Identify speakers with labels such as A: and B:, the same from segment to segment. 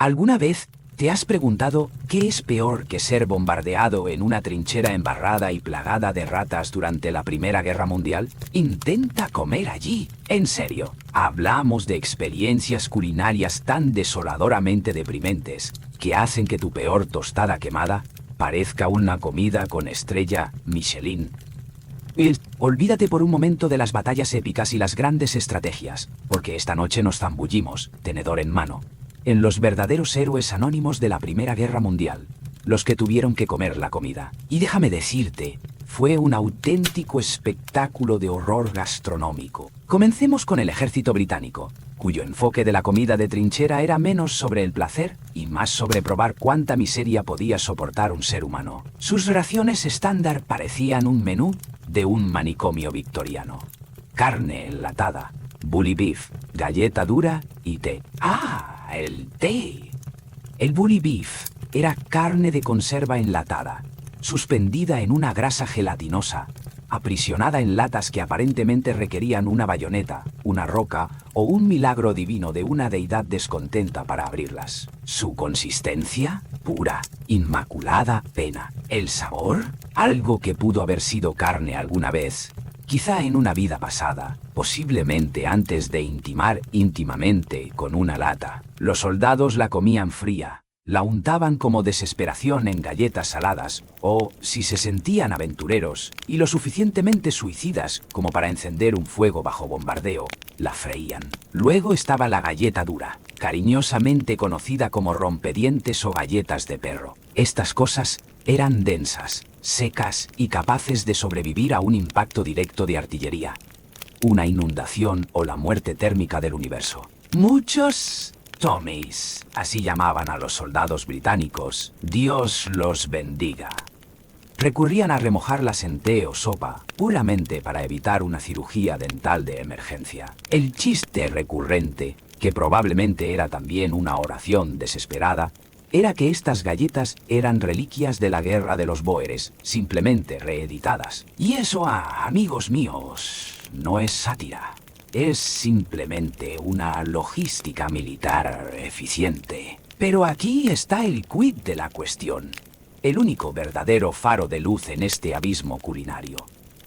A: ¿Alguna vez te has preguntado qué es peor que ser bombardeado en una trinchera embarrada y plagada de ratas durante la Primera Guerra Mundial? Intenta comer allí. En serio, hablamos de experiencias culinarias tan desoladoramente deprimentes que hacen que tu peor tostada quemada parezca una comida con estrella Michelin. Olvídate por un momento de las batallas épicas y las grandes estrategias, porque esta noche nos zambullimos, tenedor en mano, en los verdaderos héroes anónimos de la Primera Guerra Mundial, los que tuvieron que comer la comida. Y déjame decirte, fue un auténtico espectáculo de horror gastronómico. Comencemos con el ejército británico, cuyo enfoque de la comida de trinchera era menos sobre el placer y más sobre probar cuánta miseria podía soportar un ser humano. Sus raciones estándar parecían un menú de un manicomio victoriano. Carne enlatada, bully beef, galleta dura y té. ¡Ah! El té. El bully beef era carne de conserva enlatada, suspendida en una grasa gelatinosa, aprisionada en latas que aparentemente requerían una bayoneta, una roca o un milagro divino de una deidad descontenta para abrirlas. Su consistencia, pura, inmaculada pena. El sabor, algo que pudo haber sido carne alguna vez, quizá en una vida pasada, posiblemente antes de intimar íntimamente con una lata. Los soldados la comían fría, la untaban como desesperación en galletas saladas, o, si se sentían aventureros y lo suficientemente suicidas como para encender un fuego bajo bombardeo, la freían. Luego estaba la galleta dura, cariñosamente conocida como rompedientes o galletas de perro. Estas cosas eran densas, secas y capaces de sobrevivir a un impacto directo de artillería, una inundación o la muerte térmica del universo. Muchos Tommies, así llamaban a los soldados británicos, Dios los bendiga, recurrían a remojarlas en té o sopa, puramente para evitar una cirugía dental de emergencia. El chiste recurrente, que probablemente era también una oración desesperada, era que estas galletas eran reliquias de la guerra de los bóeres, simplemente reeditadas. Y eso, amigos míos, no es sátira. Es simplemente una logística militar eficiente. Pero aquí está el quid de la cuestión. El único verdadero faro de luz en este abismo culinario.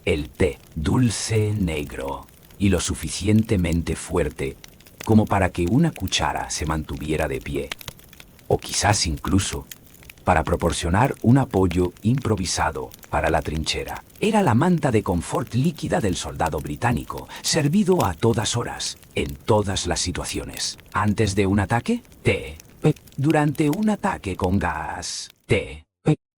A: El té dulce negro y lo suficientemente fuerte como para que una cuchara se mantuviera de pie. O quizás incluso para proporcionar un apoyo improvisado para la trinchera. Era la manta de confort líquida del soldado británico, servido a todas horas, en todas las situaciones. Antes de un ataque, té. Durante un ataque con gas, té.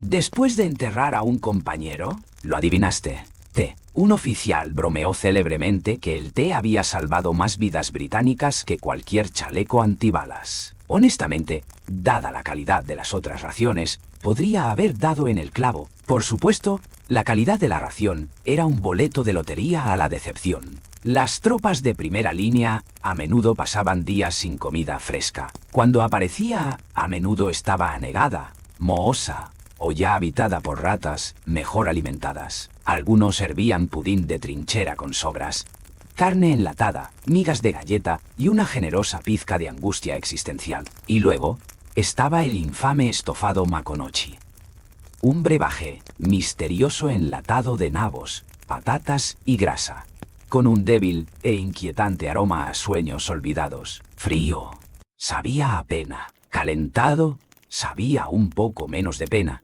A: Después de enterrar a un compañero, lo adivinaste, té. Un oficial bromeó célebremente que el té había salvado más vidas británicas que cualquier chaleco antibalas. Honestamente, dada la calidad de las otras raciones, podría haber dado en el clavo. Por supuesto, la calidad de la ración era un boleto de lotería a la decepción. Las tropas de primera línea a menudo pasaban días sin comida fresca. Cuando aparecía, a menudo estaba anegada, mohosa o ya habitada por ratas mejor alimentadas. Algunos servían pudín de trinchera con sobras, carne enlatada, migas de galleta y una generosa pizca de angustia existencial. Y luego estaba el infame estofado Maconochie, un brebaje misterioso enlatado de nabos, patatas y grasa, con un débil e inquietante aroma a sueños olvidados. Frío, sabía a pena. Calentado, sabía un poco menos de pena.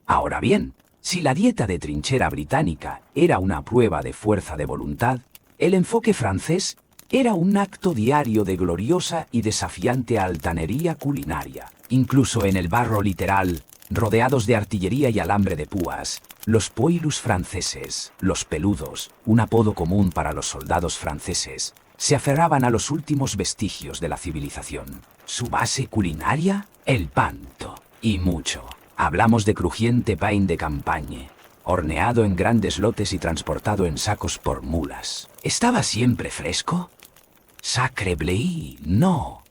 A: Ahora bien, si la dieta de trinchera británica era una prueba de fuerza de voluntad, el enfoque francés era un acto diario de gloriosa y desafiante altanería culinaria. Incluso en el barro literal, rodeados de artillería y alambre de púas, los poilus franceses, los peludos, un apodo común para los soldados franceses, se aferraban a los últimos vestigios de la civilización. Su base culinaria, el panto, y mucho. Hablamos de crujiente pain de campagne, horneado en grandes lotes y transportado en sacos por mulas. ¿Estaba siempre fresco? Sacre bleu, no.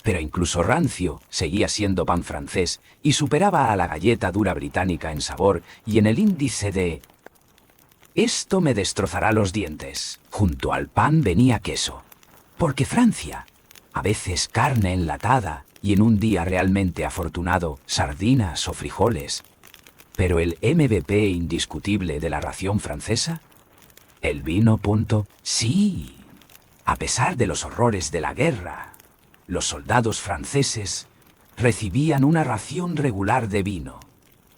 A: Pero incluso rancio seguía siendo pan francés y superaba a la galleta dura británica en sabor y en el índice de «esto me destrozará los dientes». Junto al pan venía queso, porque Francia, a veces carne enlatada y en un día realmente afortunado, sardinas o frijoles. Pero el MVP indiscutible de la ración francesa, el vino. Sí, a pesar de los horrores de la guerra, los soldados franceses recibían una ración regular de vino,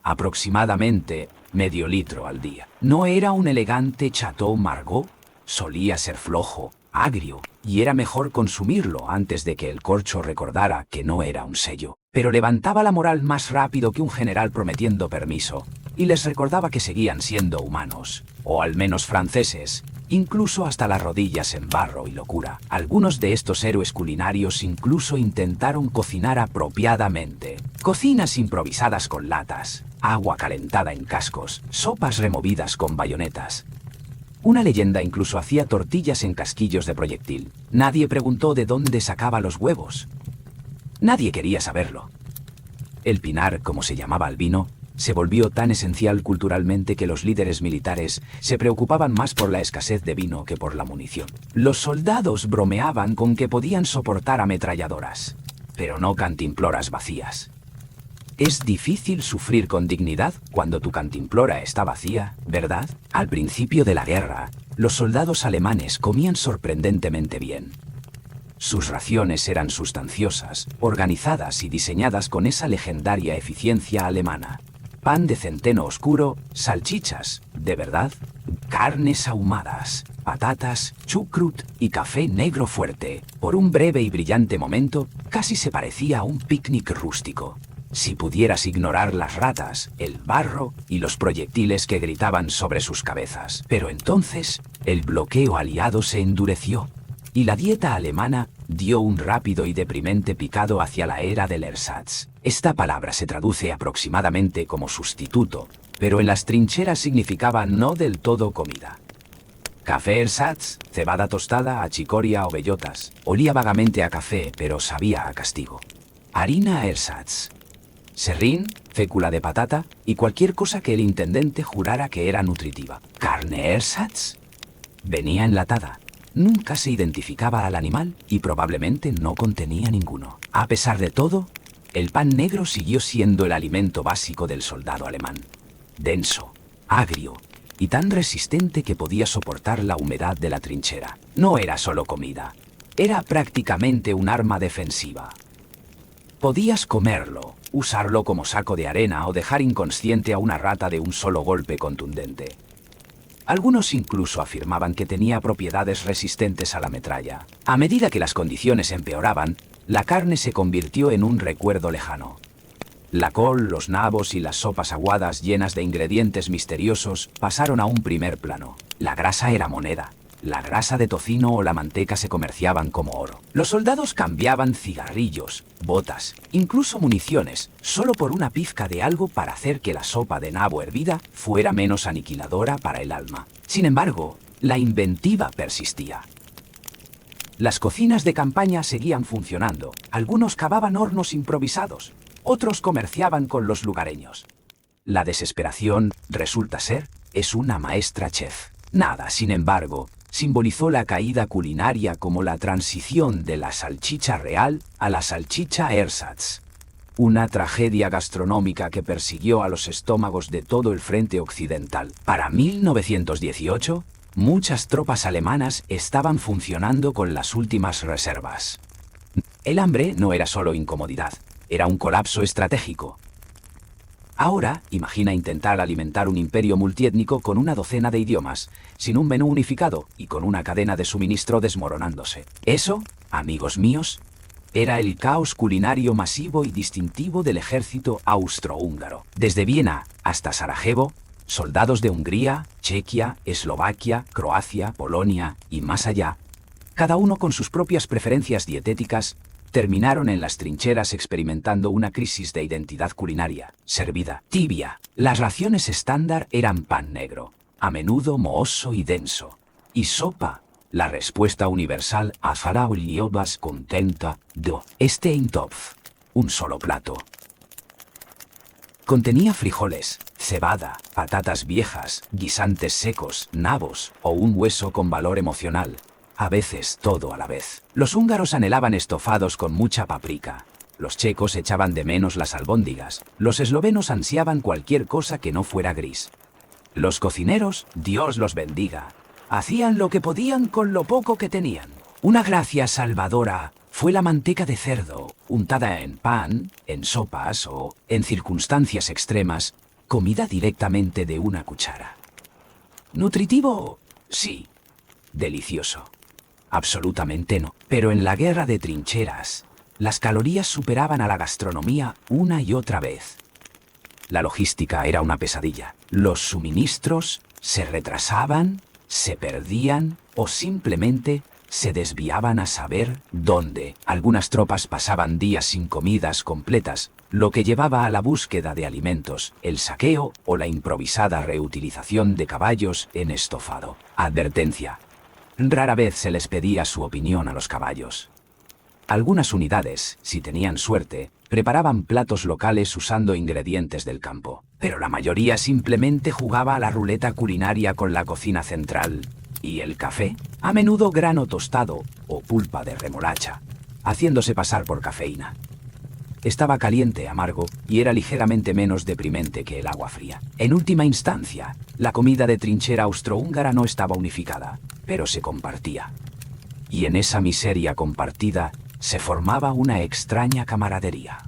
A: aproximadamente medio litro al día. No era un elegante Chateau Margaux, solía ser flojo, agrio, y era mejor consumirlo antes de que el corcho recordara que no era un sello. Pero levantaba la moral más rápido que un general prometiendo permiso, y les recordaba que seguían siendo humanos, o al menos franceses, incluso hasta las rodillas en barro y locura. Algunos de estos héroes culinarios incluso intentaron cocinar apropiadamente. Cocinas improvisadas con latas, agua calentada en cascos, sopas removidas con bayonetas. Una leyenda incluso hacía tortillas en casquillos de proyectil. Nadie preguntó de dónde sacaba los huevos. Nadie quería saberlo. El pinar, como se llamaba al vino, se volvió tan esencial culturalmente que los líderes militares se preocupaban más por la escasez de vino que por la munición. Los soldados bromeaban con que podían soportar ametralladoras, pero no cantimploras vacías. Es difícil sufrir con dignidad cuando tu cantimplora está vacía, ¿verdad? Al principio de la guerra, los soldados alemanes comían sorprendentemente bien. Sus raciones eran sustanciosas, organizadas y diseñadas con esa legendaria eficiencia alemana. Pan de centeno oscuro, salchichas, de verdad, carnes ahumadas, patatas, chucrut y café negro fuerte. Por un breve y brillante momento, casi se parecía a un picnic rústico. Si pudieras ignorar las ratas, el barro y los proyectiles que gritaban sobre sus cabezas. Pero entonces, el bloqueo aliado se endureció, y la dieta alemana dio un rápido y deprimente picado hacia la era del Ersatz. Esta palabra se traduce aproximadamente como sustituto, pero en las trincheras significaba no del todo comida. Café Ersatz, cebada tostada, achicoria o bellotas. Olía vagamente a café, pero sabía a castigo. Harina Ersatz, serrín, fécula de patata y cualquier cosa que el intendente jurara que era nutritiva. Carne Ersatz venía enlatada. Nunca se identificaba al animal y probablemente no contenía ninguno. A pesar de todo, el pan negro siguió siendo el alimento básico del soldado alemán. Denso, agrio y tan resistente que podía soportar la humedad de la trinchera. No era solo comida, era prácticamente un arma defensiva. Podías comerlo, usarlo como saco de arena o dejar inconsciente a una rata de un solo golpe contundente. Algunos incluso afirmaban que tenía propiedades resistentes a la metralla. A medida que las condiciones empeoraban, la carne se convirtió en un recuerdo lejano. La col, los nabos y las sopas aguadas llenas de ingredientes misteriosos pasaron a un primer plano. La grasa era moneda. La grasa de tocino o la manteca se comerciaban como oro. Los soldados cambiaban cigarrillos, botas, incluso municiones, solo por una pizca de algo para hacer que la sopa de nabo hervida fuera menos aniquiladora para el alma. Sin embargo, la inventiva persistía. Las cocinas de campaña seguían funcionando. Algunos cavaban hornos improvisados, otros comerciaban con los lugareños. La desesperación, resulta ser, es una maestra chef. Nada, sin embargo, simbolizó la caída culinaria como la transición de la salchicha real a la salchicha Ersatz. Una tragedia gastronómica que persiguió a los estómagos de todo el frente occidental. Para 1918, muchas tropas alemanas estaban funcionando con las últimas reservas. El hambre no era solo incomodidad, era un colapso estratégico. Ahora, imagina intentar alimentar un imperio multiétnico con una docena de idiomas, sin un menú unificado y con una cadena de suministro desmoronándose. Eso, amigos míos, era el caos culinario masivo y distintivo del ejército austrohúngaro. Desde Viena hasta Sarajevo, soldados de Hungría, Chequia, Eslovaquia, Croacia, Polonia y más allá, cada uno con sus propias preferencias dietéticas, terminaron en las trincheras experimentando una crisis de identidad culinaria, servida, tibia. Las raciones estándar eran pan negro, a menudo mohoso y denso, y sopa, la respuesta universal a Farao Liobas contenta do Steintopf, un solo plato. Contenía frijoles, cebada, patatas viejas, guisantes secos, nabos o un hueso con valor emocional. a veces todo a la vez. Los húngaros anhelaban estofados con mucha paprika. Los checos echaban de menos las albóndigas. Los eslovenos ansiaban cualquier cosa que no fuera gris. Los cocineros, Dios los bendiga, hacían lo que podían con lo poco que tenían. Una gracia salvadora fue la manteca de cerdo, untada en pan, en sopas o, en circunstancias extremas, comida directamente de una cuchara. ¿Nutritivo? Sí. ¿Delicioso? Absolutamente no. Pero en la guerra de trincheras, las calorías superaban a la gastronomía una y otra vez. La logística era una pesadilla. Los suministros se retrasaban, se perdían o simplemente se desviaban a saber dónde. Algunas tropas pasaban días sin comidas completas, lo que llevaba a la búsqueda de alimentos, el saqueo o la improvisada reutilización de caballos en estofado. Advertencia: rara vez se les pedía su opinión a los caballos. Algunas unidades, si tenían suerte, preparaban platos locales usando ingredientes del campo, pero la mayoría simplemente jugaba a la ruleta culinaria con la cocina central. ¿Y el café? A menudo grano tostado o pulpa de remolacha, haciéndose pasar por cafeína. Estaba caliente, amargo y era ligeramente menos deprimente que el agua fría. En última instancia, la comida de trinchera austrohúngara no estaba unificada, pero se compartía. Y en esa miseria compartida se formaba una extraña camaradería.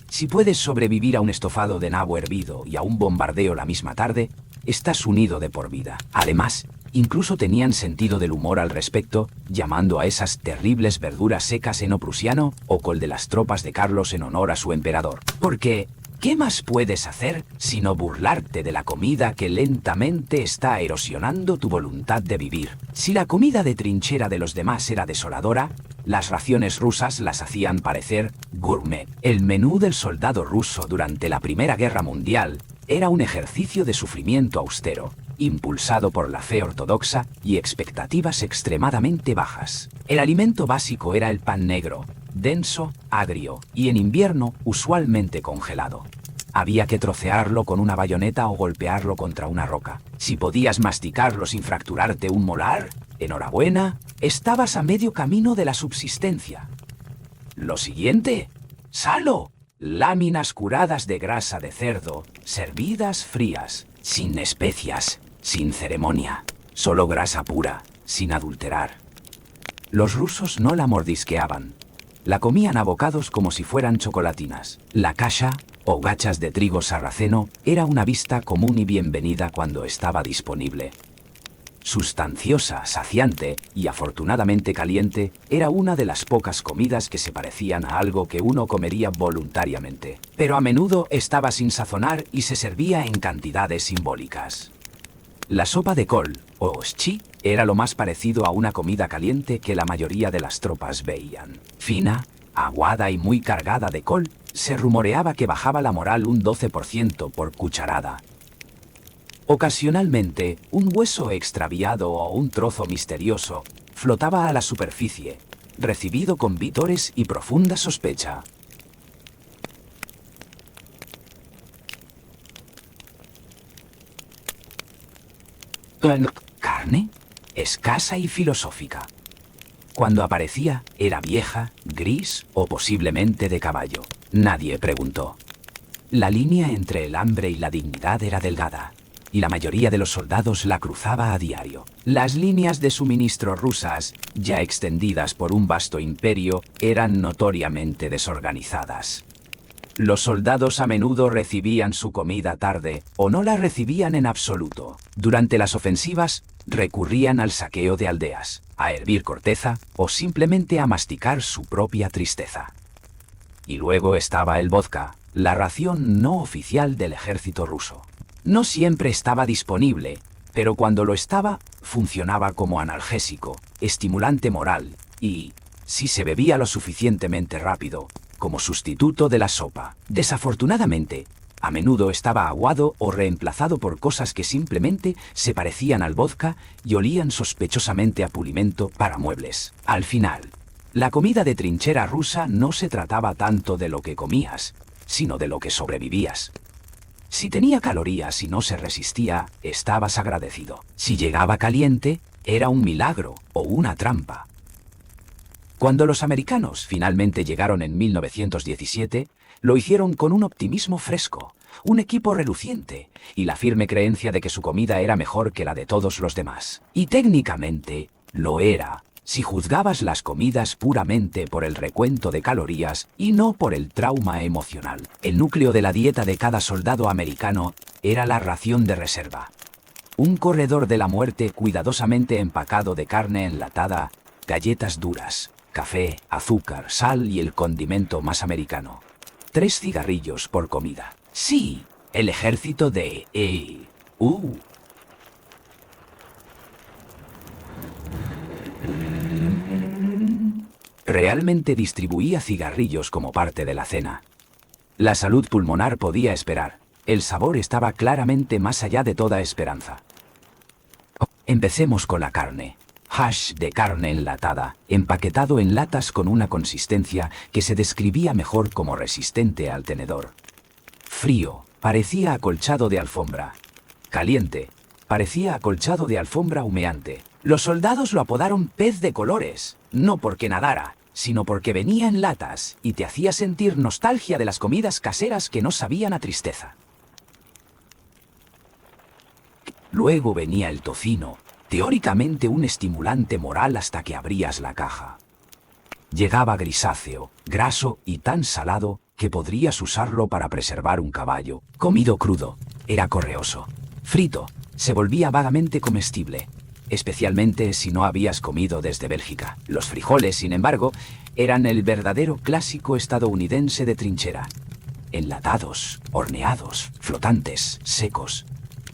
A: Si puedes sobrevivir a un estofado de nabo hervido y a un bombardeo la misma tarde, estás unido de por vida. Además, incluso tenían sentido del humor al respecto, llamando a esas terribles verduras secas heno prusiano o col de las tropas de Carlos en honor a su emperador. Porque, ¿qué más puedes hacer sino burlarte de la comida que lentamente está erosionando tu voluntad de vivir? Si la comida de trinchera de los demás era desoladora, las raciones rusas las hacían parecer gourmet. El menú del soldado ruso durante la Primera Guerra Mundial era un ejercicio de sufrimiento austero, impulsado por la fe ortodoxa y expectativas extremadamente bajas. El alimento básico era el pan negro, denso, agrio y en invierno usualmente congelado. Había que trocearlo con una bayoneta o golpearlo contra una roca. Si podías masticarlo sin fracturarte un molar, enhorabuena, estabas a medio camino de la subsistencia. Lo siguiente, salo. Láminas curadas de grasa de cerdo, servidas frías, sin especias, sin ceremonia, solo grasa pura, sin adulterar. Los rusos no la mordisqueaban. La comían a bocados como si fueran chocolatinas. La kasha, o gachas de trigo sarraceno, era una vista común y bienvenida cuando estaba disponible. Sustanciosa, saciante y afortunadamente caliente, era una de las pocas comidas que se parecían a algo que uno comería voluntariamente. Pero a menudo estaba sin sazonar y se servía en cantidades simbólicas. La sopa de col, o shchi, era lo más parecido a una comida caliente que la mayoría de las tropas veían. Fina, aguada y muy cargada de col, se rumoreaba que bajaba la moral un 12% por cucharada. Ocasionalmente, un hueso extraviado o un trozo misterioso flotaba a la superficie, recibido con vítores y profunda sospecha. Carne, escasa y filosófica. Cuando aparecía, era vieja, gris o posiblemente de caballo. Nadie preguntó. La línea entre el hambre y la dignidad era delgada, y la mayoría de los soldados la cruzaba a diario. Las líneas de suministro rusas, ya extendidas por un vasto imperio, eran notoriamente desorganizadas. Los soldados a menudo recibían su comida tarde o no la recibían en absoluto. Durante las ofensivas, recurrían al saqueo de aldeas, a hervir corteza o simplemente a masticar su propia tristeza. Y luego estaba el vodka, la ración no oficial del ejército ruso. No siempre estaba disponible, pero cuando lo estaba, funcionaba como analgésico, estimulante moral y, si se bebía lo suficientemente rápido, como sustituto de la sopa. Desafortunadamente, a menudo estaba aguado o reemplazado por cosas que simplemente se parecían al vodka y olían sospechosamente a pulimento para muebles. Al final, la comida de trinchera rusa no se trataba tanto de lo que comías, sino de lo que sobrevivías. Si tenía calorías y no se resistía, estabas agradecido. Si llegaba caliente, era un milagro o una trampa. Cuando los americanos finalmente llegaron en 1917, lo hicieron con un optimismo fresco, un equipo reluciente y la firme creencia de que su comida era mejor que la de todos los demás. Y técnicamente, lo era, si juzgabas las comidas puramente por el recuento de calorías y no por el trauma emocional. El núcleo de la dieta de cada soldado americano era la ración de reserva. Un corredor de la muerte cuidadosamente empacado de carne enlatada, galletas duras, café, azúcar, sal y el condimento más americano. 3 cigarrillos por comida. Sí, el ejército de realmente distribuía cigarrillos como parte de la cena. La salud pulmonar podía esperar. El sabor estaba claramente más allá de toda esperanza. Empecemos con la carne. Hash de carne enlatada, empaquetado en latas con una consistencia que se describía mejor como resistente al tenedor. Frío, parecía acolchado de alfombra. Caliente, parecía acolchado de alfombra humeante. Los soldados lo apodaron pez de colores, no porque nadara, sino porque venía en latas y te hacía sentir nostalgia de las comidas caseras que no sabían a tristeza. Luego venía el tocino, teóricamente un estimulante moral hasta que abrías la caja. Llegaba grisáceo, graso y tan salado que podrías usarlo para preservar un caballo. Comido crudo, era correoso. Frito, se volvía vagamente comestible, especialmente si no habías comido desde Bélgica. Los frijoles, sin embargo, eran el verdadero clásico estadounidense de trinchera. Enlatados, horneados, flotantes, secos,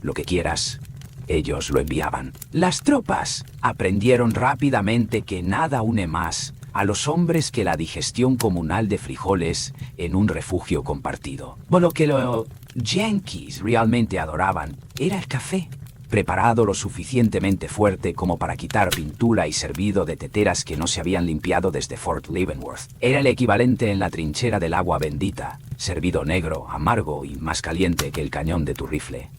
A: lo que quieras. Ellos lo enviaban. Las tropas aprendieron rápidamente que nada une más a los hombres que la digestión comunal de frijoles en un refugio compartido. Por lo que los yankees realmente adoraban era el café, preparado lo suficientemente fuerte como para quitar pintura y servido de teteras que no se habían limpiado desde Fort Leavenworth. Era el equivalente en la trinchera del agua bendita, servido negro, amargo y más caliente que el cañón de tu rifle.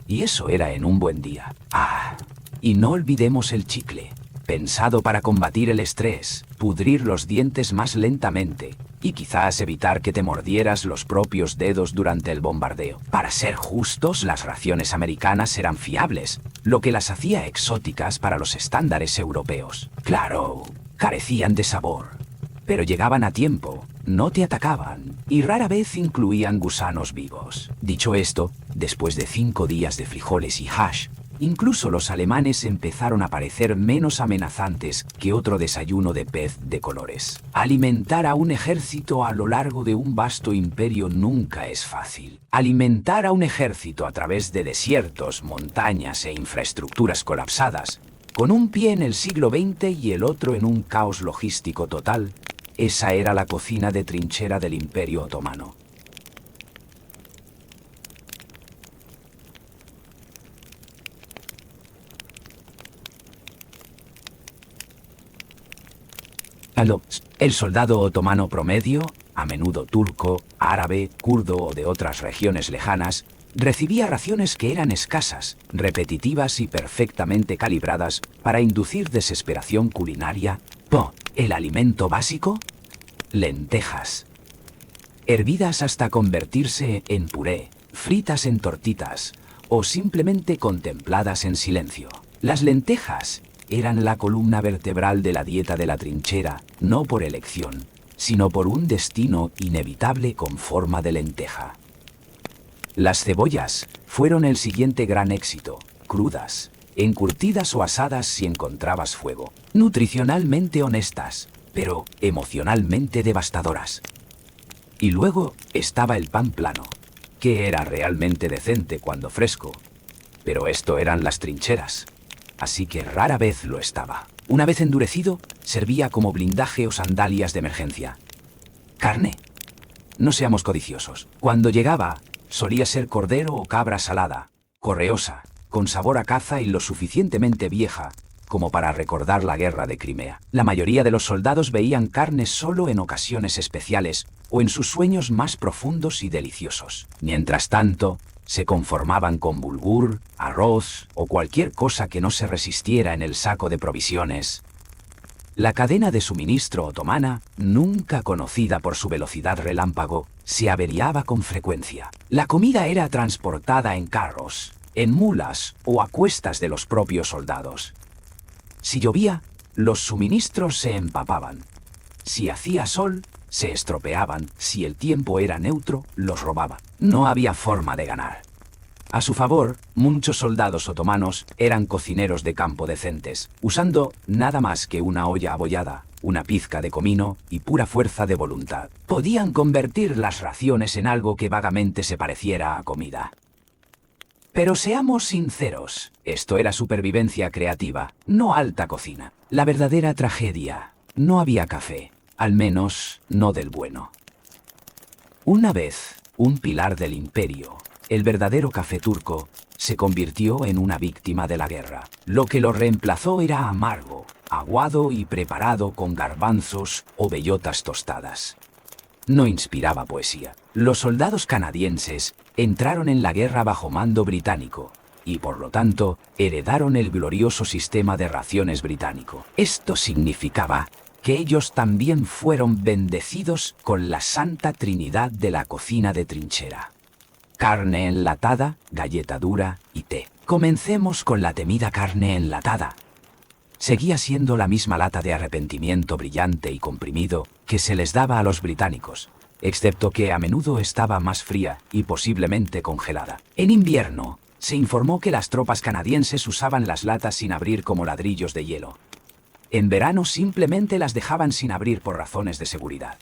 A: Y eso era en un buen día. Y no olvidemos el chicle, pensado para combatir el estrés, pudrir los dientes más lentamente y quizás evitar que te mordieras los propios dedos durante el bombardeo. Para ser justos, las raciones americanas eran fiables, lo que las hacía exóticas para los estándares europeos. Claro, carecían de sabor, pero llegaban a tiempo, no te atacaban y rara vez incluían gusanos vivos. Dicho esto, después de 5 días de frijoles y hash, incluso los alemanes empezaron a parecer menos amenazantes que otro desayuno de pez de colores. Alimentar a un ejército a lo largo de un vasto imperio nunca es fácil. Alimentar a un ejército a través de desiertos, montañas e infraestructuras colapsadas, con un pie en el siglo XX y el otro en un caos logístico total, esa era la cocina de trinchera del Imperio Otomano. El soldado otomano promedio, a menudo turco, árabe, kurdo o de otras regiones lejanas, recibía raciones que eran escasas, repetitivas y perfectamente calibradas para inducir desesperación culinaria. ¿El alimento básico? Lentejas. Hervidas hasta convertirse en puré, fritas en tortitas o simplemente contempladas en silencio. Las lentejas eran la columna vertebral de la dieta de la trinchera, no por elección, sino por un destino inevitable con forma de lenteja. Las cebollas fueron el siguiente gran éxito, crudas, encurtidas o asadas si encontrabas fuego, nutricionalmente honestas, pero emocionalmente devastadoras. Y luego estaba el pan plano, que era realmente decente cuando fresco, pero esto eran las trincheras, así que rara vez lo estaba. Una vez endurecido, servía como blindaje o sandalias de emergencia. Carne. No seamos codiciosos. Cuando llegaba, solía ser cordero o cabra salada, correosa, con sabor a caza y lo suficientemente vieja como para recordar la guerra de Crimea. La mayoría de los soldados veían carne solo en ocasiones especiales o en sus sueños más profundos y deliciosos. Mientras tanto, se conformaban con bulgur, arroz o cualquier cosa que no se resistiera en el saco de provisiones. La cadena de suministro otomana, nunca conocida por su velocidad relámpago, se averiaba con frecuencia. La comida era transportada en carros, en mulas o a cuestas de los propios soldados. Si llovía, los suministros se empapaban. Si hacía sol, se estropeaban. Si el tiempo era neutro, los robaban. No había forma de ganar. A su favor, muchos soldados otomanos eran cocineros de campo decentes, usando nada más que una olla abollada, una pizca de comino y pura fuerza de voluntad. Podían convertir las raciones en algo que vagamente se pareciera a comida. Pero seamos sinceros, esto era supervivencia creativa, no alta cocina. La verdadera tragedia: no había café, al menos no del bueno. Una vez, un pilar del imperio, el verdadero café turco, se convirtió en una víctima de la guerra. Lo que lo reemplazó era amargo, aguado y preparado con garbanzos o bellotas tostadas. No inspiraba poesía. Los soldados canadienses entraron en la guerra bajo mando británico y, por lo tanto, heredaron el glorioso sistema de raciones británico. Esto significaba que ellos también fueron bendecidos con la santa trinidad de la cocina de trinchera: carne enlatada, galleta dura y té. Comencemos con la temida carne enlatada. Seguía siendo la misma lata de arrepentimiento brillante y comprimido que se les daba a los británicos, excepto que a menudo estaba más fría y posiblemente congelada. En invierno, se informó que las tropas canadienses usaban las latas sin abrir como ladrillos de hielo. En verano simplemente las dejaban sin abrir por razones de seguridad.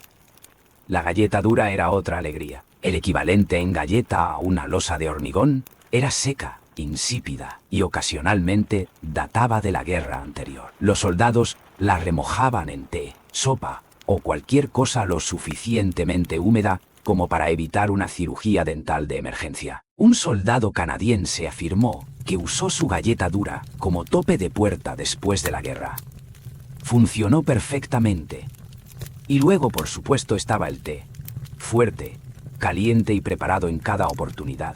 A: La galleta dura era otra alegría. El equivalente en galleta a una losa de hormigón era seca, insípida y ocasionalmente databa de la guerra anterior. Los soldados la remojaban en té, sopa o cualquier cosa lo suficientemente húmeda como para evitar una cirugía dental de emergencia. Un soldado canadiense afirmó que usó su galleta dura como tope de puerta después de la guerra. Funcionó perfectamente. Y luego, por supuesto, estaba el té, fuerte, caliente y preparado en cada oportunidad.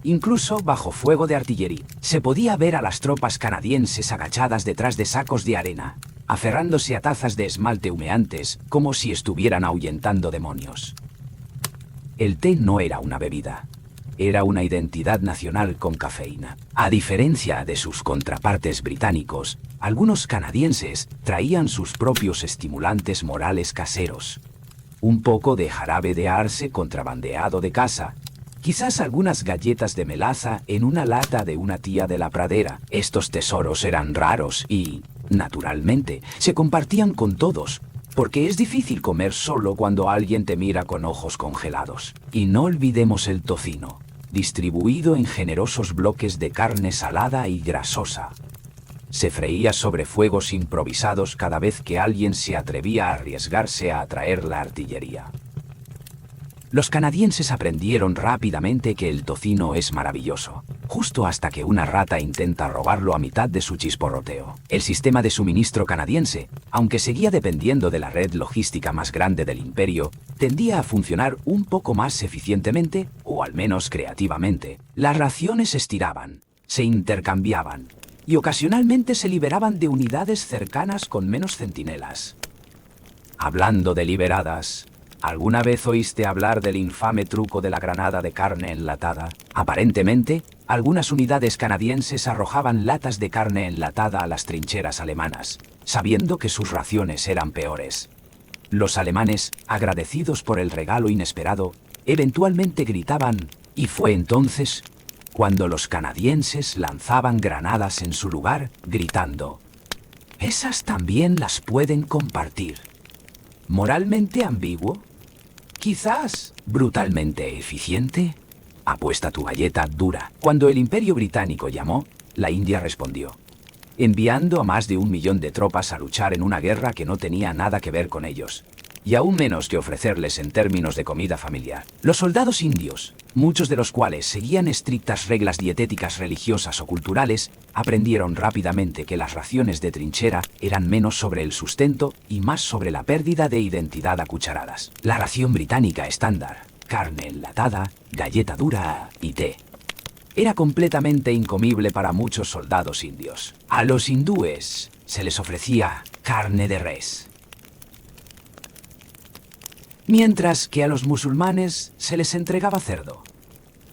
A: Incluso bajo fuego de artillería, se podía ver a las tropas canadienses agachadas detrás de sacos de arena, aferrándose a tazas de esmalte humeantes como si estuvieran ahuyentando demonios. El té no era una bebida, era una identidad nacional con cafeína. A diferencia de sus contrapartes británicos, algunos canadienses traían sus propios estimulantes morales caseros. Un poco de jarabe de arce contrabandeado de casa, quizás algunas galletas de melaza en una lata de una tía de la pradera. Estos tesoros eran raros y, naturalmente, se compartían con todos, porque es difícil comer solo cuando alguien te mira con ojos congelados. Y no olvidemos el tocino, distribuido en generosos bloques de carne salada y grasosa. Se freía sobre fuegos improvisados cada vez que alguien se atrevía a arriesgarse a atraer la artillería. Los canadienses aprendieron rápidamente que el tocino es maravilloso, justo hasta que una rata intenta robarlo a mitad de su chisporroteo. El sistema de suministro canadiense, aunque seguía dependiendo de la red logística más grande del imperio, tendía a funcionar un poco más eficientemente, o al menos creativamente. Las raciones se estiraban, se intercambiaban, y ocasionalmente se liberaban de unidades cercanas con menos centinelas. Hablando de liberadas, ¿alguna vez oíste hablar del infame truco de la granada de carne enlatada? Aparentemente, algunas unidades canadienses arrojaban latas de carne enlatada a las trincheras alemanas, sabiendo que sus raciones eran peores. Los alemanes, agradecidos por el regalo inesperado, eventualmente gritaban, y fue entonces cuando los canadienses lanzaban granadas en su lugar, gritando: «Esas también las pueden compartir». ¿Moralmente ambiguo? Quizás brutalmente eficiente. Apuesta tu galleta dura. Cuando el Imperio Británico llamó, la India respondió, enviando a más de 1 millón de tropas a luchar en una guerra que no tenía nada que ver con ellos. y aún menos que ofrecerles en términos de comida familiar. Los soldados indios, muchos de los cuales seguían estrictas reglas dietéticas religiosas o culturales, aprendieron rápidamente que las raciones de trinchera eran menos sobre el sustento y más sobre la pérdida de identidad a cucharadas. La ración británica estándar, carne enlatada, galleta dura y té, era completamente incomible para muchos soldados indios. A los hindúes se les ofrecía carne de res, mientras que a los musulmanes se les entregaba cerdo.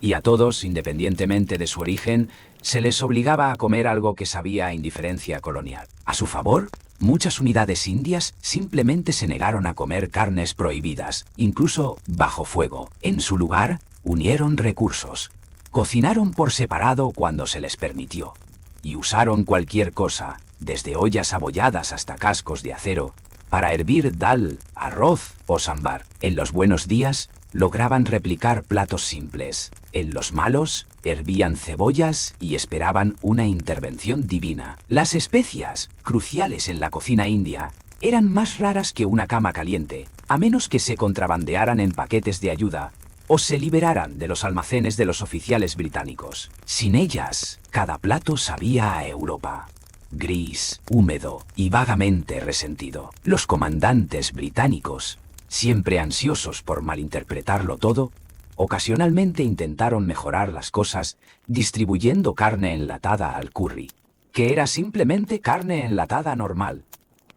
A: Y a todos, independientemente de su origen, se les obligaba a comer algo que sabía a indiferencia colonial. A su favor, muchas unidades indias simplemente se negaron a comer carnes prohibidas, incluso bajo fuego. En su lugar, unieron recursos, cocinaron por separado cuando se les permitió, y usaron cualquier cosa, desde ollas abolladas hasta cascos de acero, para hervir dal, arroz o sambar. En los buenos días, lograban replicar platos simples. En los malos, hervían cebollas y esperaban una intervención divina. Las especias, cruciales en la cocina india, eran más raras que una cama caliente, a menos que se contrabandearan en paquetes de ayuda o se liberaran de los almacenes de los oficiales británicos. Sin ellas, cada plato sabía a Europa. Gris, húmedo y vagamente resentido. Los comandantes británicos, siempre ansiosos por malinterpretarlo todo, ocasionalmente intentaron mejorar las cosas distribuyendo carne enlatada al curry, que era simplemente carne enlatada normal,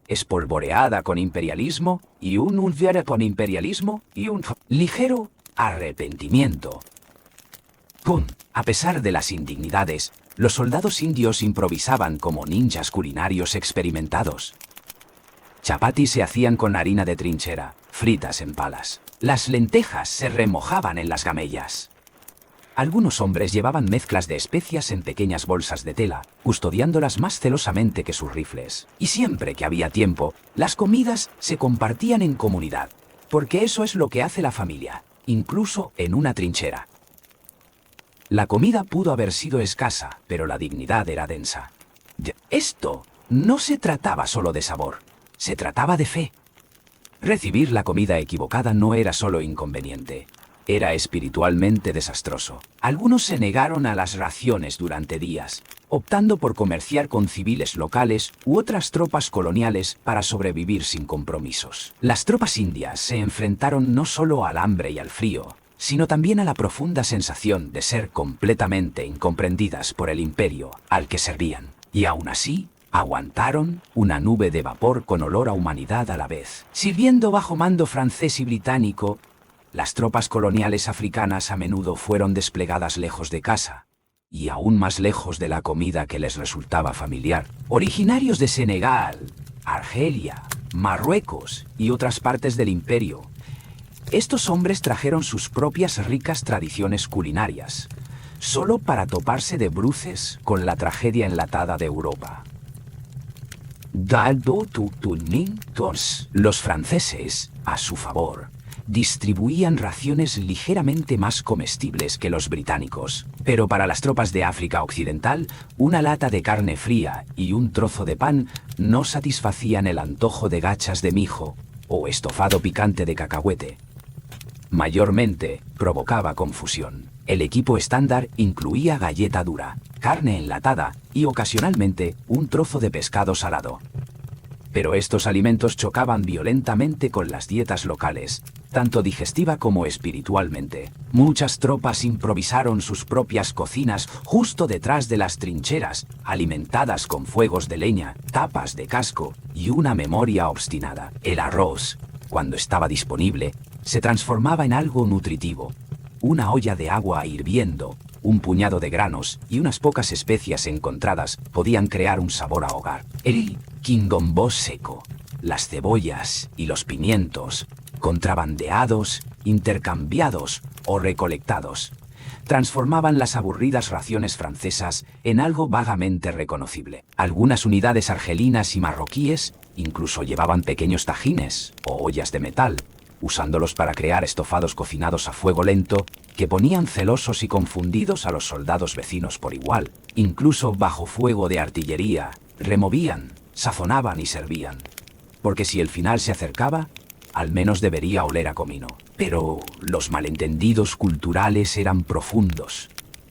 A: espolvoreada con imperialismo y un con imperialismo y un ligero arrepentimiento. A pesar de las indignidades, los soldados indios improvisaban como ninjas culinarios experimentados. Chapatis se hacían con harina de trinchera, fritas en palas. Las lentejas se remojaban en las gamellas. Algunos hombres llevaban mezclas de especias en pequeñas bolsas de tela, custodiándolas más celosamente que sus rifles. Y siempre que había tiempo, las comidas se compartían en comunidad, porque eso es lo que hace la familia, incluso en una trinchera. La comida pudo haber sido escasa, pero la dignidad era densa. Esto no se trataba solo de sabor, se trataba de fe. Recibir la comida equivocada no era solo inconveniente, era espiritualmente desastroso. Algunos se negaron a las raciones durante días, optando por comerciar con civiles locales u otras tropas coloniales para sobrevivir sin compromisos. Las tropas indias se enfrentaron no solo al hambre y al frío, sino también a la profunda sensación de ser completamente incomprendidas por el imperio al que servían. Y aún así, aguantaron una nube de vapor con olor a humanidad a la vez. Sirviendo bajo mando francés y británico, las tropas coloniales africanas a menudo fueron desplegadas lejos de casa, y aún más lejos de la comida que les resultaba familiar. Originarios de Senegal, Argelia, Marruecos y otras partes del imperio, estos hombres trajeron sus propias ricas tradiciones culinarias, solo para toparse de bruces con la tragedia enlatada de Europa. Los franceses, a su favor, distribuían raciones ligeramente más comestibles que los británicos, pero para las tropas de África Occidental, una lata de carne fría y un trozo de pan no satisfacían el antojo de gachas de mijo o estofado picante de cacahuete. Mayormente provocaba confusión. El equipo estándar incluía galleta dura, carne enlatada y ocasionalmente un trozo de pescado salado. Pero estos alimentos chocaban violentamente con las dietas locales, tanto digestiva como espiritualmente. Muchas tropas improvisaron sus propias cocinas justo detrás de las trincheras, alimentadas con fuegos de leña, tapas de casco y una memoria obstinada. El arroz, cuando estaba disponible, se transformaba en algo nutritivo. Una olla de agua hirviendo, un puñado de granos y unas pocas especias encontradas podían crear un sabor a hogar. El quindombó seco, las cebollas y los pimientos, contrabandeados, intercambiados o recolectados, transformaban las aburridas raciones francesas en algo vagamente reconocible. Algunas unidades argelinas y marroquíes incluso llevaban pequeños tajines o ollas de metal, usándolos para crear estofados cocinados a fuego lento que ponían celosos y confundidos a los soldados vecinos por igual. Incluso bajo fuego de artillería, removían, sazonaban y servían. Porque si el final se acercaba, Al menos debería oler a comino. Pero los malentendidos culturales eran profundos.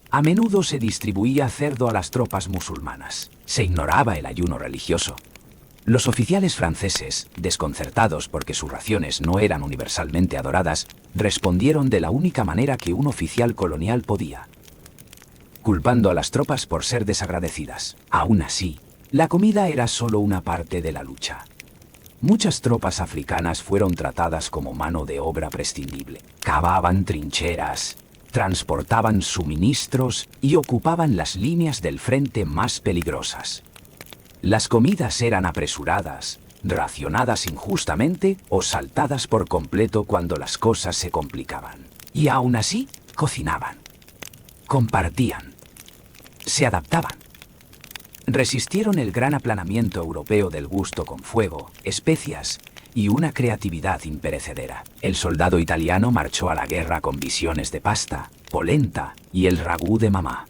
A: A menudo se distribuía cerdo a las tropas musulmanas. Se ignoraba el ayuno religioso. Los oficiales franceses, desconcertados porque sus raciones no eran universalmente adoradas, respondieron de la única manera que un oficial colonial podía, culpando a las tropas por ser desagradecidas. Aún así, la comida era solo una parte de la lucha. Muchas tropas africanas fueron tratadas como mano de obra prescindible. Cavaban trincheras, transportaban suministros y ocupaban las líneas del frente más peligrosas. Las comidas eran apresuradas, racionadas injustamente o saltadas por completo cuando las cosas se complicaban. Y aún así, cocinaban, compartían, se adaptaban. Resistieron el gran aplanamiento europeo del gusto con fuego, especias y una creatividad imperecedera. El soldado italiano marchó a la guerra con visiones de pasta, polenta y el ragú de mamá.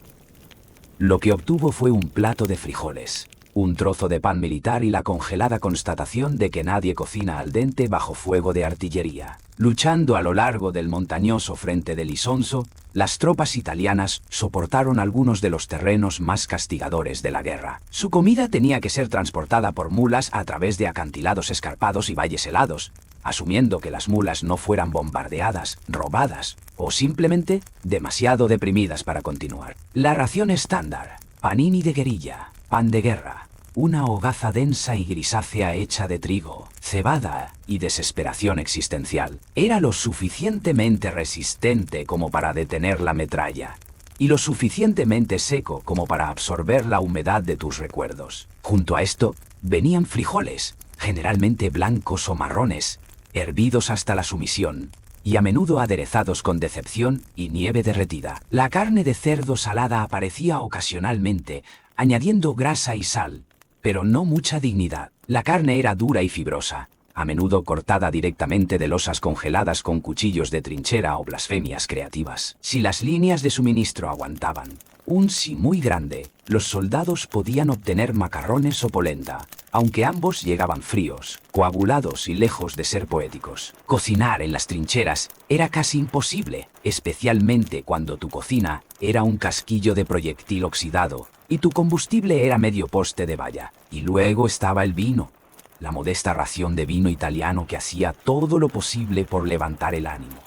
A: Lo que obtuvo fue un plato de frijoles, un trozo de pan militar y la congelada constatación de que nadie cocina al dente bajo fuego de artillería. Luchando a lo largo del montañoso frente del Isonzo, las tropas italianas soportaron algunos de los terrenos más castigadores de la guerra. Su comida tenía que ser transportada por mulas a través de acantilados escarpados y valles helados, asumiendo que las mulas no fueran bombardeadas, robadas o simplemente demasiado deprimidas para continuar. La ración estándar, panini de guerrilla, pan de guerra, una hogaza densa y grisácea hecha de trigo, cebada y desesperación existencial, era lo suficientemente resistente como para detener la metralla, y lo suficientemente seco como para absorber la humedad de tus recuerdos. Junto a esto, venían frijoles, generalmente blancos o marrones, hervidos hasta la sumisión, y a menudo aderezados con decepción y nieve derretida. La carne de cerdo salada aparecía ocasionalmente, añadiendo grasa y sal, pero no mucha dignidad. La carne era dura y fibrosa, a menudo cortada directamente de losas congeladas con cuchillos de trinchera o blasfemias creativas. Si las líneas de suministro aguantaban un sí muy grande, los soldados podían obtener macarrones o polenta, aunque ambos llegaban fríos, coagulados y lejos de ser poéticos. Cocinar en las trincheras era casi imposible, especialmente cuando tu cocina era un casquillo de proyectil oxidado y tu combustible era medio poste de valla. Y luego estaba el vino, la modesta ración de vino italiano que hacía todo lo posible por levantar el ánimo,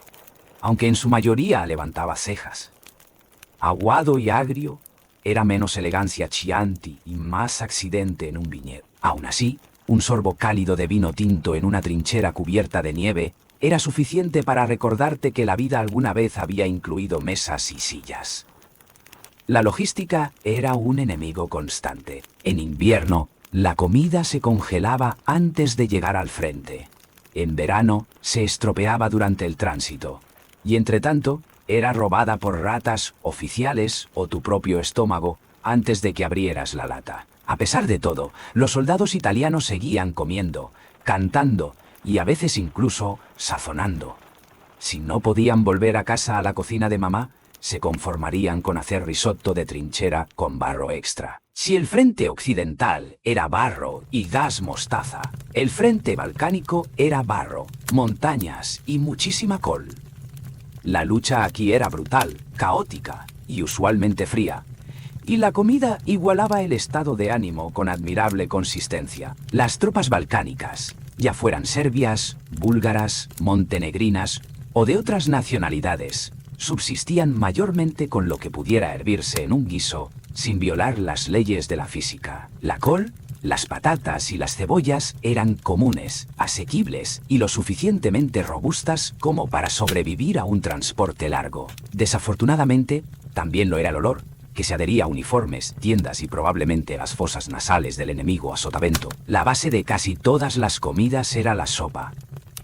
A: aunque en su mayoría levantaba cejas. Aguado y agrio, era menos elegancia Chianti y más accidente en un viñedo. Aún así, un sorbo cálido de vino tinto en una trinchera cubierta de nieve era suficiente para recordarte que la vida alguna vez había incluido mesas y sillas. La logística era un enemigo constante. En invierno, la comida se congelaba antes de llegar al frente. En verano, se estropeaba durante el tránsito. Y entre tanto, era robada por ratas, oficiales o tu propio estómago antes de que abrieras la lata. A pesar de todo, los soldados italianos seguían comiendo, cantando y a veces incluso sazonando. Si no podían volver a casa a la cocina de mamá, se conformarían con hacer risotto de trinchera con barro extra. Si el frente occidental era barro y gas mostaza, el frente balcánico era barro, montañas y muchísima col. La lucha aquí era brutal, caótica y usualmente fría, y la comida igualaba el estado de ánimo con admirable consistencia. Las tropas balcánicas, ya fueran serbias, búlgaras, montenegrinas o de otras nacionalidades, subsistían mayormente con lo que pudiera hervirse en un guiso, sin violar las leyes de la física. La col, las patatas y las cebollas eran comunes, asequibles y lo suficientemente robustas como para sobrevivir a un transporte largo. Desafortunadamente, también lo era el olor, que se adhería a uniformes, tiendas y probablemente a las fosas nasales del enemigo a sotavento. La base de casi todas las comidas era la sopa.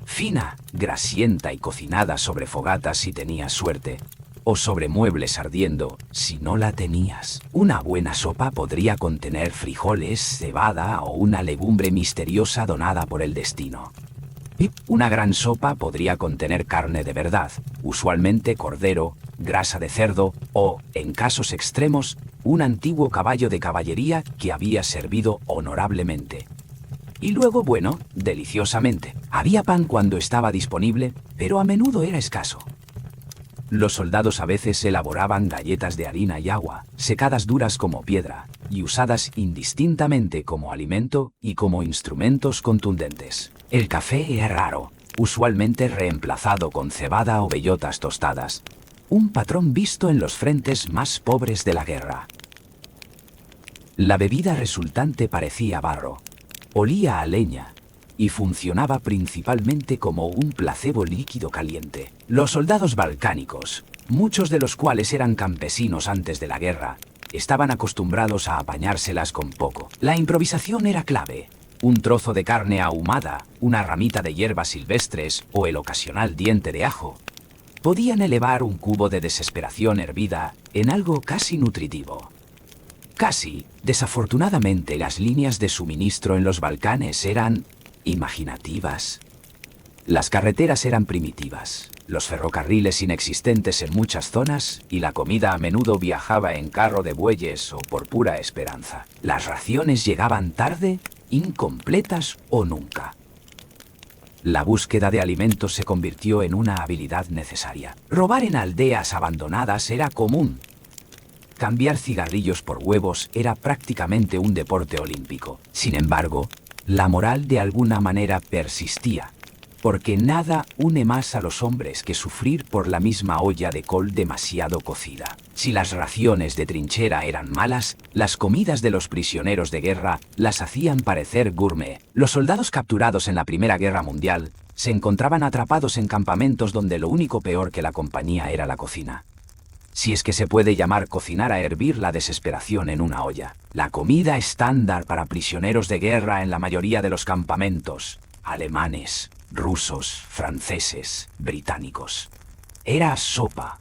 A: Fina, grasienta y cocinada sobre fogatas si tenías suerte, o sobre muebles ardiendo si no la tenías. Una buena sopa podría contener frijoles, cebada o una legumbre misteriosa donada por el destino. Una gran sopa podría contener carne de verdad, usualmente cordero, grasa de cerdo o, en casos extremos, un antiguo caballo de caballería que había servido honorablemente. Y luego, bueno, deliciosamente. Había pan cuando estaba disponible, pero a menudo era escaso. Los soldados a veces elaboraban galletas de harina y agua, secadas duras como piedra, y usadas indistintamente como alimento y como instrumentos contundentes. El café era raro, usualmente reemplazado con cebada o bellotas tostadas, un patrón visto en los frentes más pobres de la guerra. La bebida resultante parecía barro, olía a leña, y funcionaba principalmente como un placebo líquido caliente. Los soldados balcánicos, muchos de los cuales eran campesinos antes de la guerra, estaban acostumbrados a apañárselas con poco. La improvisación era clave. Un trozo de carne ahumada, una ramita de hierbas silvestres o el ocasional diente de ajo podían elevar un cubo de desesperación hervida en algo casi nutritivo. Casi, desafortunadamente, las líneas de suministro en los Balcanes eran imaginativas. Las carreteras eran primitivas, los ferrocarriles inexistentes en muchas zonas y la comida a menudo viajaba en carro de bueyes o por pura esperanza. Las raciones llegaban tarde, incompletas o nunca. La búsqueda de alimentos se convirtió en una habilidad necesaria. Robar en aldeas abandonadas era común. Cambiar cigarrillos por huevos era prácticamente un deporte olímpico. Sin embargo, la moral de alguna manera persistía, porque nada une más a los hombres que sufrir por la misma olla de col demasiado cocida. Si las raciones de trinchera eran malas, las comidas de los prisioneros de guerra las hacían parecer gourmet. Los soldados capturados en la Primera Guerra Mundial se encontraban atrapados en campamentos donde lo único peor que la compañía era la cocina. Si es que se puede llamar cocinar a hervir la desesperación en una olla. La comida estándar para prisioneros de guerra en la mayoría de los campamentos, alemanes, rusos, franceses, británicos, era sopa.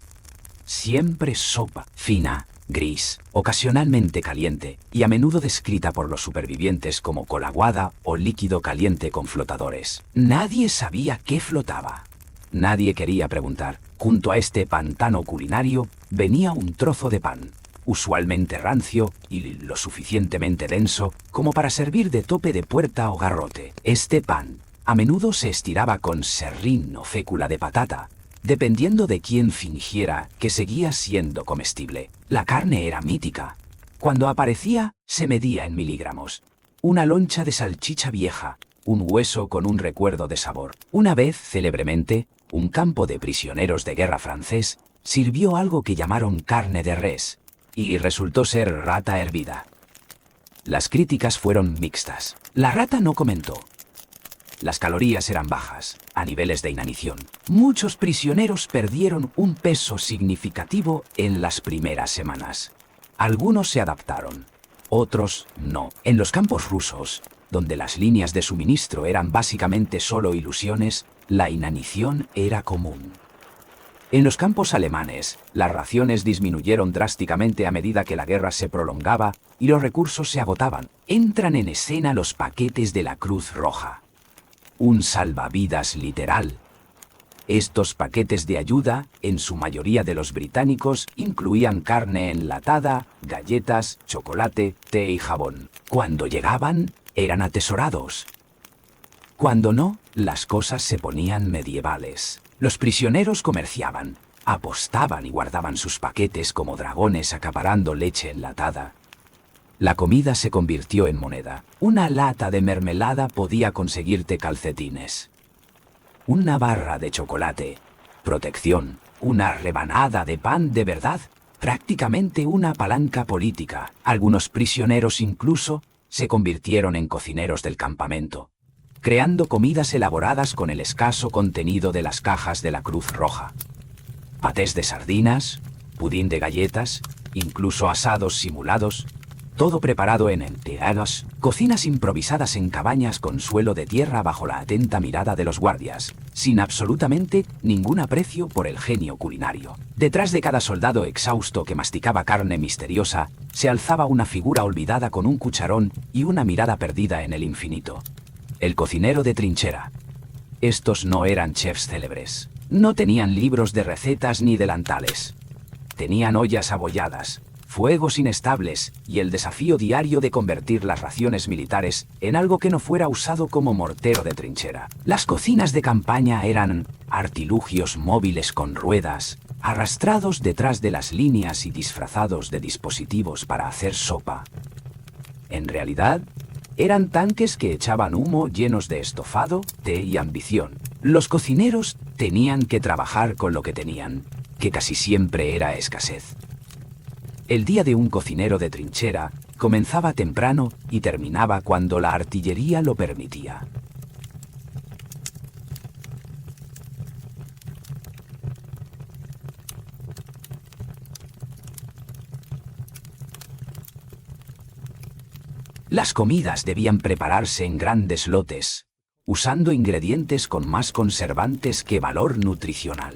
A: Siempre sopa, fina, gris, ocasionalmente caliente, y a menudo descrita por los supervivientes como colaguada o líquido caliente con flotadores. Nadie sabía qué flotaba. Nadie quería preguntar. Junto a este pantano culinario venía un trozo de pan, usualmente rancio y lo suficientemente denso como para servir de tope de puerta o garrote. Este pan a menudo se estiraba con serrín o fécula de patata, dependiendo de quién fingiera que seguía siendo comestible. La carne era mítica. Cuando aparecía, se medía en miligramos. Una loncha de salchicha vieja, un hueso con un recuerdo de sabor. Una vez, célebremente, un campo de prisioneros de guerra francés sirvió algo que llamaron carne de res, y resultó ser rata hervida. Las críticas fueron mixtas. La rata no comentó. Las calorías eran bajas, a niveles de inanición. Muchos prisioneros perdieron un peso significativo en las primeras semanas. Algunos se adaptaron, otros no. En los campos rusos, donde las líneas de suministro eran básicamente solo ilusiones, la inanición era común. En los campos alemanes, las raciones disminuyeron drásticamente a medida que la guerra se prolongaba y los recursos se agotaban. Entran en escena los paquetes de la Cruz Roja. Un salvavidas literal. Estos paquetes de ayuda, en su mayoría de los británicos, incluían carne enlatada, galletas, chocolate, té y jabón. Cuando llegaban, eran atesorados. Cuando no, las cosas se ponían medievales. Los prisioneros comerciaban, apostaban y guardaban sus paquetes como dragones acaparando leche enlatada. La comida se convirtió en moneda. Una lata de mermelada podía conseguirte calcetines. Una barra de chocolate, protección. Una rebanada de pan de verdad, prácticamente una palanca política. Algunos prisioneros incluso se convirtieron en cocineros del campamento, creando comidas elaboradas con el escaso contenido de las cajas de la Cruz Roja. Patés de sardinas, pudín de galletas, incluso asados simulados, todo preparado en enteadas, cocinas improvisadas en cabañas con suelo de tierra bajo la atenta mirada de los guardias, sin absolutamente ningún aprecio por el genio culinario. Detrás de cada soldado exhausto que masticaba carne misteriosa, se alzaba una figura olvidada con un cucharón y una mirada perdida en el infinito. El cocinero de trinchera. Estos no eran chefs célebres. No tenían libros de recetas ni delantales. Tenían ollas abolladas, fuegos inestables y el desafío diario de convertir las raciones militares en algo que no fuera usado como mortero de trinchera. Las cocinas de campaña eran artilugios móviles con ruedas, arrastrados detrás de las líneas y disfrazados de dispositivos para hacer sopa. En realidad, eran tanques que echaban humo llenos de estofado, té y ambición. Los cocineros tenían que trabajar con lo que tenían, que casi siempre era escasez. El día de un cocinero de trinchera comenzaba temprano y terminaba cuando la artillería lo permitía. Las comidas debían prepararse en grandes lotes, usando ingredientes con más conservantes que valor nutricional.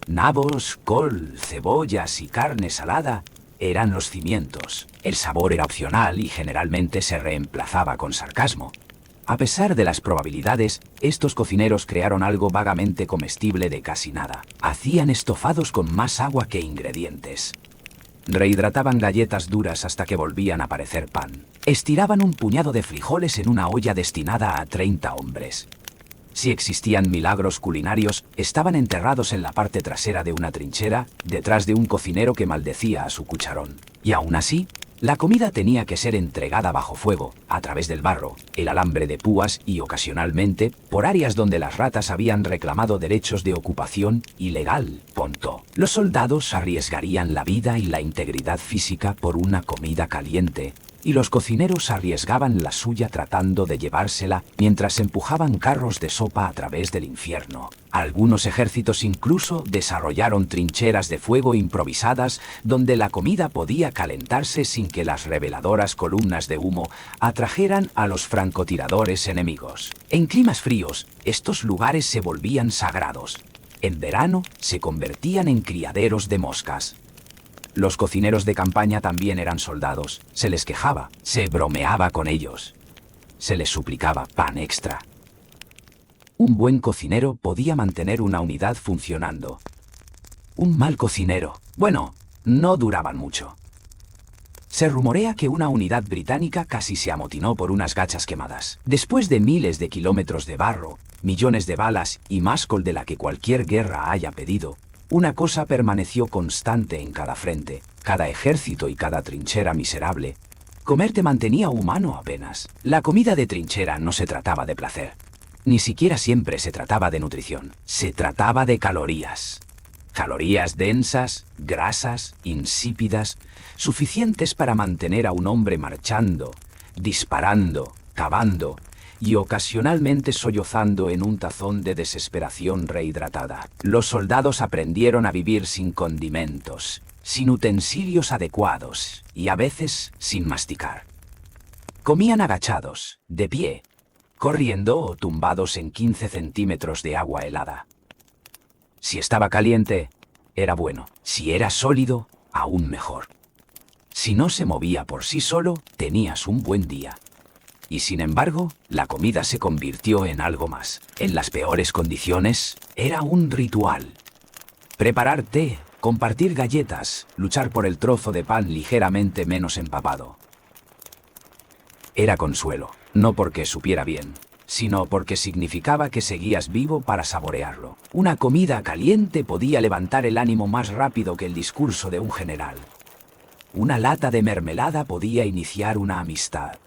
A: Nabos, col, cebollas y carne salada eran los cimientos. El sabor era opcional y generalmente se reemplazaba con sarcasmo. A pesar de las probabilidades, estos cocineros crearon algo vagamente comestible de casi nada. Hacían estofados con más agua que ingredientes. Rehidrataban galletas duras hasta que volvían a parecer pan. Estiraban un puñado de frijoles en una olla destinada a 30 hombres. Si existían milagros culinarios, estaban enterrados en la parte trasera de una trinchera, detrás de un cocinero que maldecía a su cucharón. Y aún así, la comida tenía que ser entregada bajo fuego, a través del barro, el alambre de púas y, ocasionalmente, por áreas donde las ratas habían reclamado derechos de ocupación ilegal. Los soldados arriesgarían la vida y la integridad física por una comida caliente, y los cocineros arriesgaban la suya tratando de llevársela mientras empujaban carros de sopa a través del infierno. Algunos ejércitos incluso desarrollaron trincheras de fuego improvisadas donde la comida podía calentarse sin que las reveladoras columnas de humo atrajeran a los francotiradores enemigos. En climas fríos, estos lugares se volvían sagrados. En verano, se convertían en criaderos de moscas. Los cocineros de campaña también eran soldados. Se les quejaba, se bromeaba con ellos. Se les suplicaba pan extra. Un buen cocinero podía mantener una unidad funcionando. Un mal cocinero, bueno, no duraban mucho. Se rumorea que una unidad británica casi se amotinó por unas gachas quemadas. Después de miles de kilómetros de barro, millones de balas y más col de la que cualquier guerra haya pedido, una cosa permaneció constante en cada frente, cada ejército y cada trinchera miserable. Comer te mantenía humano apenas. La comida de trinchera no se trataba de placer. Ni siquiera siempre se trataba de nutrición. Se trataba de calorías. Calorías densas, grasas, insípidas, suficientes para mantener a un hombre marchando, disparando, cavando y ocasionalmente sollozando en un tazón de desesperación rehidratada. Los soldados aprendieron a vivir sin condimentos, sin utensilios adecuados y a veces sin masticar. Comían agachados, de pie, corriendo o tumbados en 15 centímetros de agua helada. Si estaba caliente, era bueno. Si era sólido, aún mejor. Si no se movía por sí solo, tenías un buen día. Y sin embargo, la comida se convirtió en algo más. En las peores condiciones, era un ritual. Preparar té, compartir galletas, luchar por el trozo de pan ligeramente menos empapado. Era consuelo, no porque supiera bien, sino porque significaba que seguías vivo para saborearlo. Una comida caliente podía levantar el ánimo más rápido que el discurso de un general. Una lata de mermelada podía iniciar una amistad.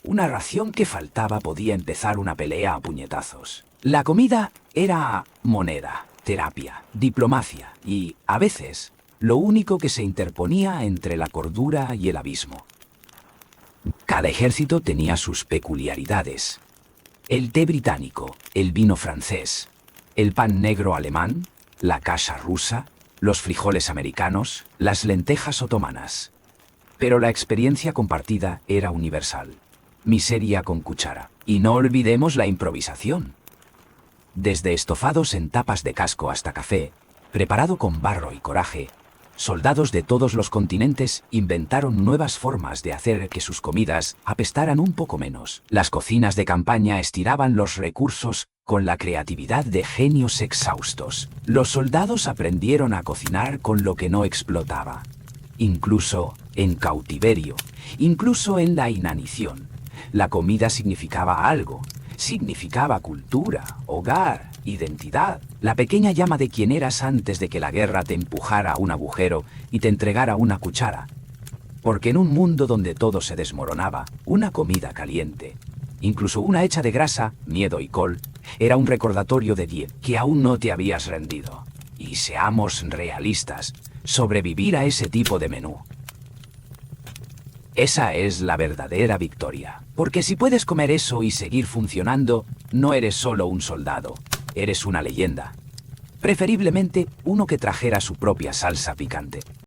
A: Una ración que faltaba podía empezar una pelea a puñetazos. La comida era moneda, terapia, diplomacia y, a veces, lo único que se interponía entre la cordura y el abismo. Cada ejército tenía sus peculiaridades. El té británico, el vino francés, el pan negro alemán, la kasha rusa, los frijoles americanos, las lentejas otomanas. Pero la experiencia compartida era universal. Miseria con cuchara. Y no olvidemos la improvisación. Desde estofados en tapas de casco hasta café, preparado con barro y coraje, soldados de todos los continentes inventaron nuevas formas de hacer que sus comidas apestaran un poco menos. Las cocinas de campaña estiraban los recursos con la creatividad de genios exhaustos. Los soldados aprendieron a cocinar con lo que no explotaba. incluso en cautiverio, incluso en la inanición. La comida significaba algo, significaba cultura, hogar, identidad, la pequeña llama de quien eras antes de que la guerra te empujara a un agujero y te entregara una cuchara. Porque en un mundo donde todo se desmoronaba, una comida caliente, incluso una hecha de grasa, miedo y col, era un recordatorio de que aún no te habías rendido. Y seamos realistas, sobrevivir a ese tipo de menú. Esa es la verdadera victoria. Porque si puedes comer eso y seguir funcionando, no eres solo un soldado, eres una leyenda. Preferiblemente uno que trajera su propia salsa picante.